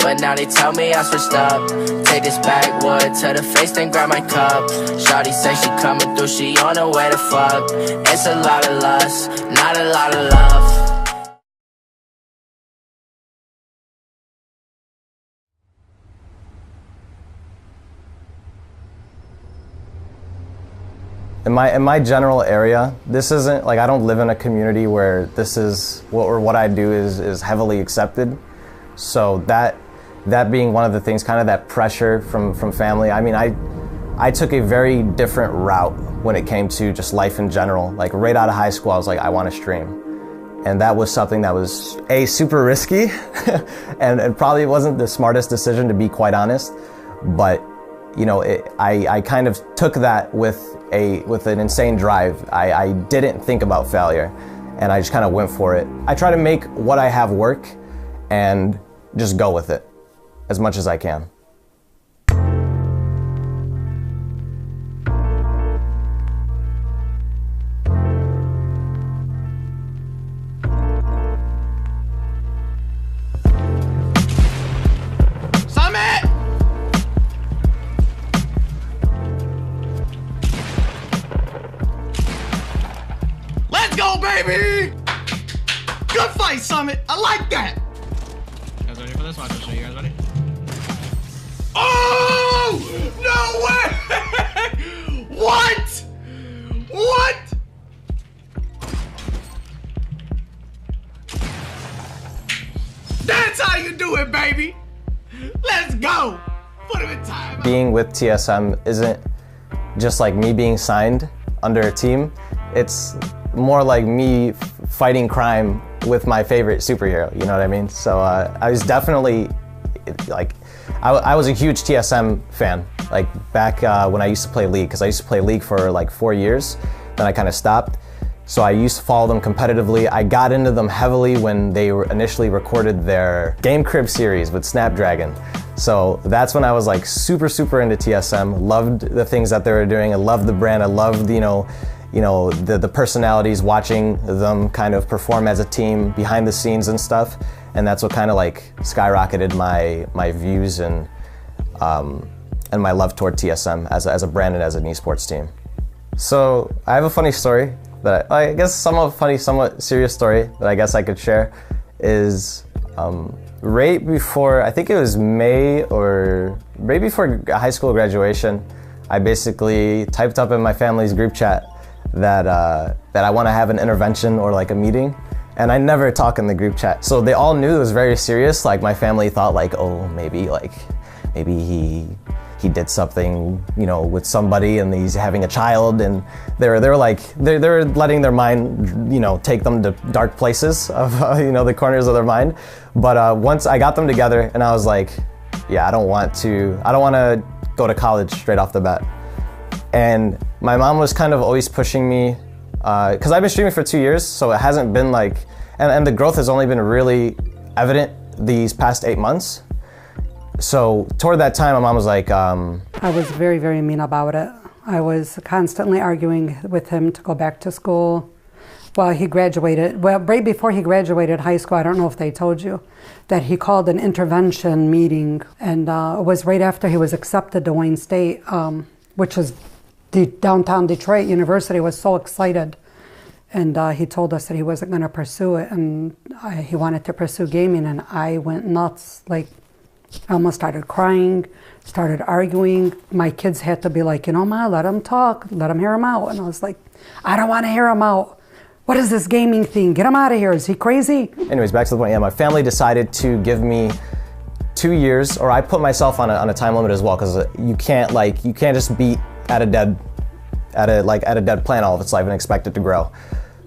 but now they tell me I switched up. Take this backwood to the face, then grab my cup. Shawty say she coming through, she on her way to fuck. It's a lot of lust, not a lot of love. In my general area, this isn't, like, I don't live in a community where this is, what I do is heavily accepted. So that being one of the things, kind of that pressure from family, I mean, I took a very different route when it came to just life in general. Like, right out of high school, I was like, I want to stream. And that was something that was, super risky, and probably wasn't the smartest decision, to be quite honest. But, you know, I kind of took that with an insane drive. I didn't think about failure, and I just kind of went for it. I try to make what I have work and just go with it as much as I can. Baby! Good fight, Summit! I like that! You guys ready for this? Watch, I'll show you guys ready. Oh! No way! What? What? That's how you do it, baby! Let's go! Put him in time. Being with TSM isn't just like me being signed under a team. It's more like me fighting crime with my favorite superhero, you know what I mean? So I was definitely, like, I was a huge TSM fan, like back when I used to play League, because I used to play League for like 4 years, then I kind of stopped. So I used to follow them competitively. I got into them heavily when they initially recorded their Game Crib series with Snapdragon. So that's when I was like super into TSM, loved the things that they were doing, I loved the brand, I loved, the personalities, watching them kind of perform as a team behind the scenes and stuff, and that's what kind of like skyrocketed my views and my love toward TSM as a brand and as an esports team. So I have a funny story that I guess somewhat funny, somewhat serious story that I guess I could share is right before, I think it was May or right before high school graduation, I basically typed up in my family's group chat that I want to have an intervention or like a meeting, and I never talk in the group chat. So they all knew it was very serious. Like my family thought like, oh, maybe he did something, with somebody and he's having a child, and they're letting their mind, take them to dark places of, the corners of their mind. But once I got them together and I was like, yeah, I don't want to go to college straight off the bat. And my mom was kind of always pushing me, because I've been streaming for 2 years, so it hasn't been like, and the growth has only been really evident these past 8 months. So toward that time, my mom was like, I was very, very mean about it. I was constantly arguing with him to go back to school. Well, he graduated, right before he graduated high school, I don't know if they told you, that he called an intervention meeting, and it was right after he was accepted to Wayne State, which was the downtown Detroit University. Was so excited, and he told us that he wasn't going to pursue it, and he wanted to pursue gaming, and I went nuts. Like, I almost started crying, started arguing. My kids had to be like, Ma, let him talk, let him hear him out. And I was like, I don't want to hear him out. What is this gaming thing? Get him out of here. Is he crazy? Anyways, back to the point. Yeah, my family decided to give me 2 years, or I put myself on a time limit as well, because you can't just be at a dead plant all of its life and expect it to grow.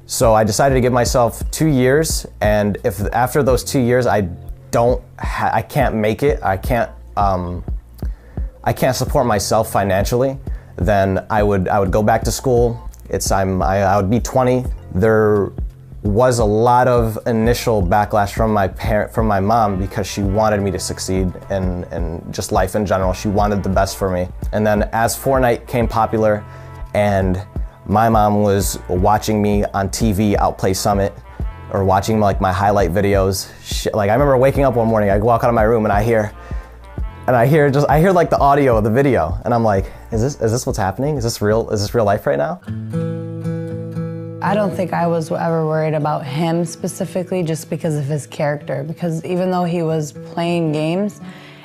So I decided to give myself 2 years, and if after those 2 years I can't make it, I can't support myself financially, then I would go back to school. I would be 20. There was a lot of initial backlash from my mom, because she wanted me to succeed in just life in general. She wanted the best for me. And then as Fortnite came popular and my mom was watching me on TV outplay Summit, or watching like my highlight videos. Like I remember waking up one morning, I walk out of my room and I hear like the audio of the video, and I'm like, is this what's happening? Is this real life right now? I don't think I was ever worried about him specifically just because of his character, because even though he was playing games,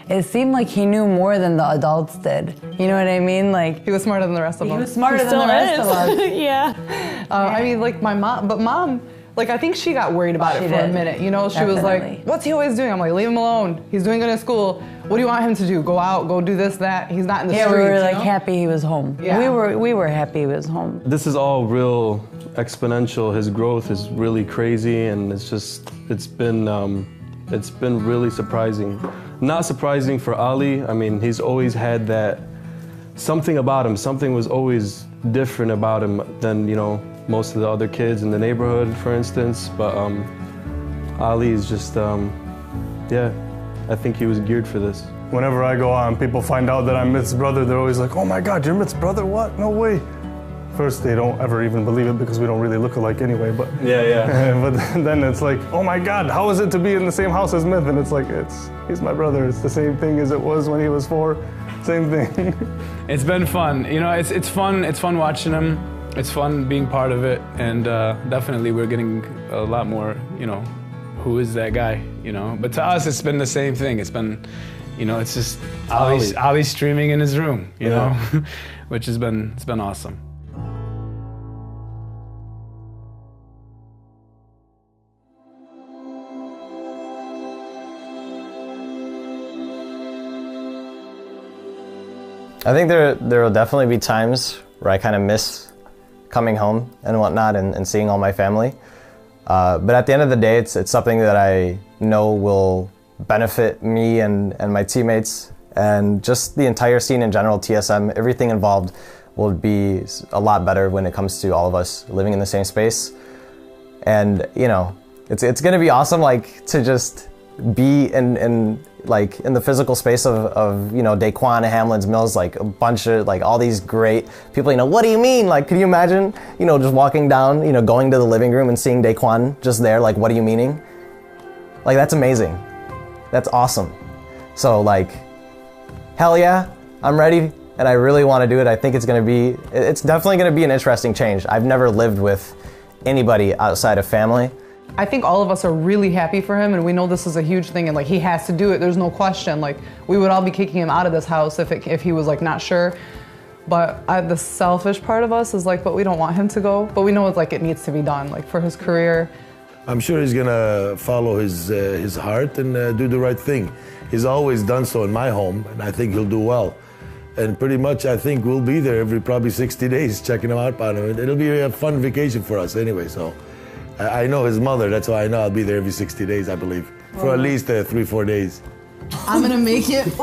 it seemed like he knew more than the adults did. You know what I mean? Like, he was smarter than the rest of them. He was smarter than the rest of us. Yeah. I mean, like my mom, like I think she got worried about it for a minute. You know, she was like, what's he always doing? I'm like, leave him alone. He's doing good at school. What do you want him to do? Go out, go do this, that. He's not in the streets. Yeah, we were like happy he was home. Yeah. We were happy he was home. This is all real exponential. His growth is really crazy, and it's been really surprising. Not surprising for Ali. I mean, he's always had that something about him. Something was always different about him than, you know, most of the other kids in the neighborhood, for instance. But Ali is just, yeah, I think he was geared for this. Whenever I go on, people find out that I'm Myth's brother, they're always like, oh my God, you're Myth's brother? What? No way. First, they don't ever even believe it because we don't really look alike anyway, but but then it's like, oh my God, how is it to be in the same house as Myth? And it's like, he's my brother. It's the same thing as it was when he was 4. Same thing. It's been fun. You know, it's fun. It's fun watching him. It's fun being part of it, and definitely we're getting a lot more, you know, who is that guy, you know? But to us, it's been the same thing. It's been, you know, it's just Ali's streaming in his room, you know, which it's been awesome. I think there will definitely be times where I kind of miss coming home and whatnot and seeing all my family. But at the end of the day, it's something that I know will benefit me and my teammates and just the entire scene in general, TSM, everything involved will be a lot better when it comes to all of us living in the same space. And, you know, it's gonna be awesome, like, to just be in the physical space of you know, Daquan, Hamlin's Mills, like a bunch of, like, all these great people, you know, what do you mean? Like, can you imagine, you know, just walking down, you know, going to the living room and seeing Daquan just there, like, what are you meaning? Like, that's amazing. That's awesome. So, like, hell yeah, I'm ready, and I really want to do it. I think it's definitely gonna be an interesting change. I've never lived with anybody outside of family. I think all of us are really happy for him, and we know this is a huge thing, and like he has to do it. There's no question. Like, we would all be kicking him out of this house if he was like not sure. But the selfish part of us is like, but we don't want him to go. But we know it's like it needs to be done, like for his career. I'm sure he's gonna follow his heart and do the right thing. He's always done so in my home, and I think he'll do well. And pretty much, I think we'll be there every probably 60 days checking him out. It'll be a fun vacation for us anyway. So. I know his mother, that's why I know I'll be there every 60 days, I believe. For at least 3-4 days. I'm gonna make it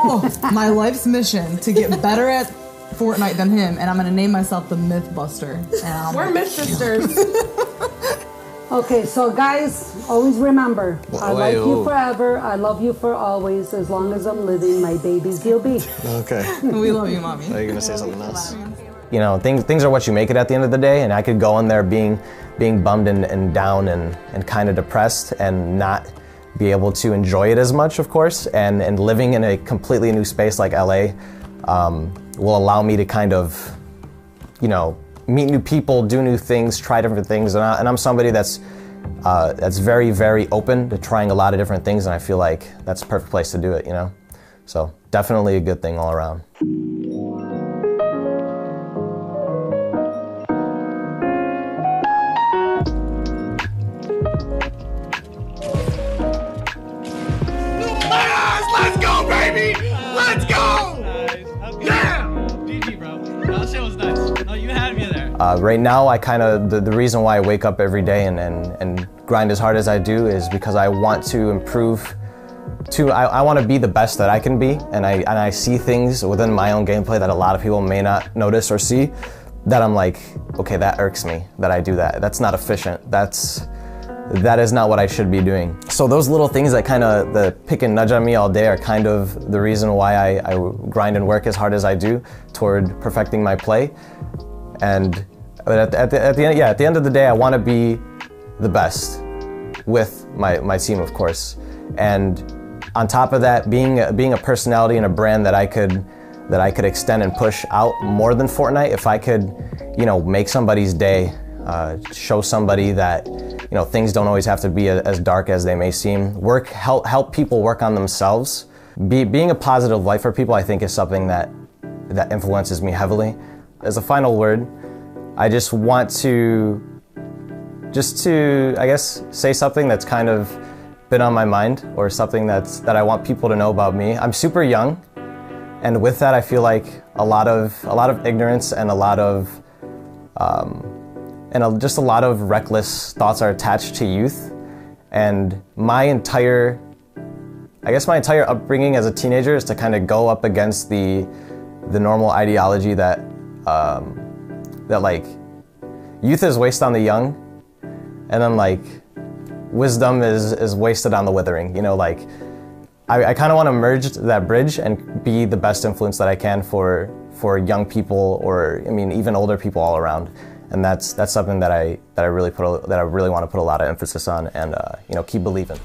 my life's mission to get better at Fortnite than him, and I'm gonna name myself the Mythbuster. We're Mythbusters. Okay, so guys, always remember, I like you forever, I love you for always, as long as I'm living, my baby's Gilby. Okay. We love you, Mommy. Are you gonna say something else? You know, things are what you make it at the end of the day, and I could go in there being bummed and down and kind of depressed and not be able to enjoy it as much, of course, and living in a completely new space like LA will allow me to kind of, you know, meet new people, do new things, try different things, and I'm somebody that's very, very open to trying a lot of different things, and I feel like that's the perfect place to do it, you know? So definitely a good thing all around. Let's go, baby! Let's go! Nice. Okay. Yeah! GG, bro. That shit was nice. Oh, you had me there. Right now, I kind of, the reason why I wake up every day and grind as hard as I do is because I want to improve I want to be the best that I can be, and I see things within my own gameplay that a lot of people may not notice or see, that I'm like, okay, that irks me, that I do that. That's not efficient. That is not what I should be doing. So those little things that kind of pick and nudge on me all day are kind of the reason why I grind and work as hard as I do toward perfecting my play. But at the end of the day, I want to be the best. with my team, of course. And on top of that, being a personality and a brand that I could extend and push out more than Fortnite, if I could, you know, make somebody's day, show somebody that, you know, things don't always have to be as dark as they may seem. Help people work on themselves. Being a positive light for people, I think, is something that influences me heavily. As a final word, I just want to, I guess, say something that's kind of been on my mind, or something that I want people to know about me. I'm super young, and with that, I feel like a lot of ignorance and just a lot of reckless thoughts are attached to youth. And my entire upbringing as a teenager is to kind of go up against the normal ideology that like youth is wasted on the young, and then like wisdom is wasted on the withering. You know, like I kind of want to merge that bridge and be the best influence that I can for young people, or I mean even older people all around. And that's something that I really want to put a lot of emphasis on, and you know, keep believing.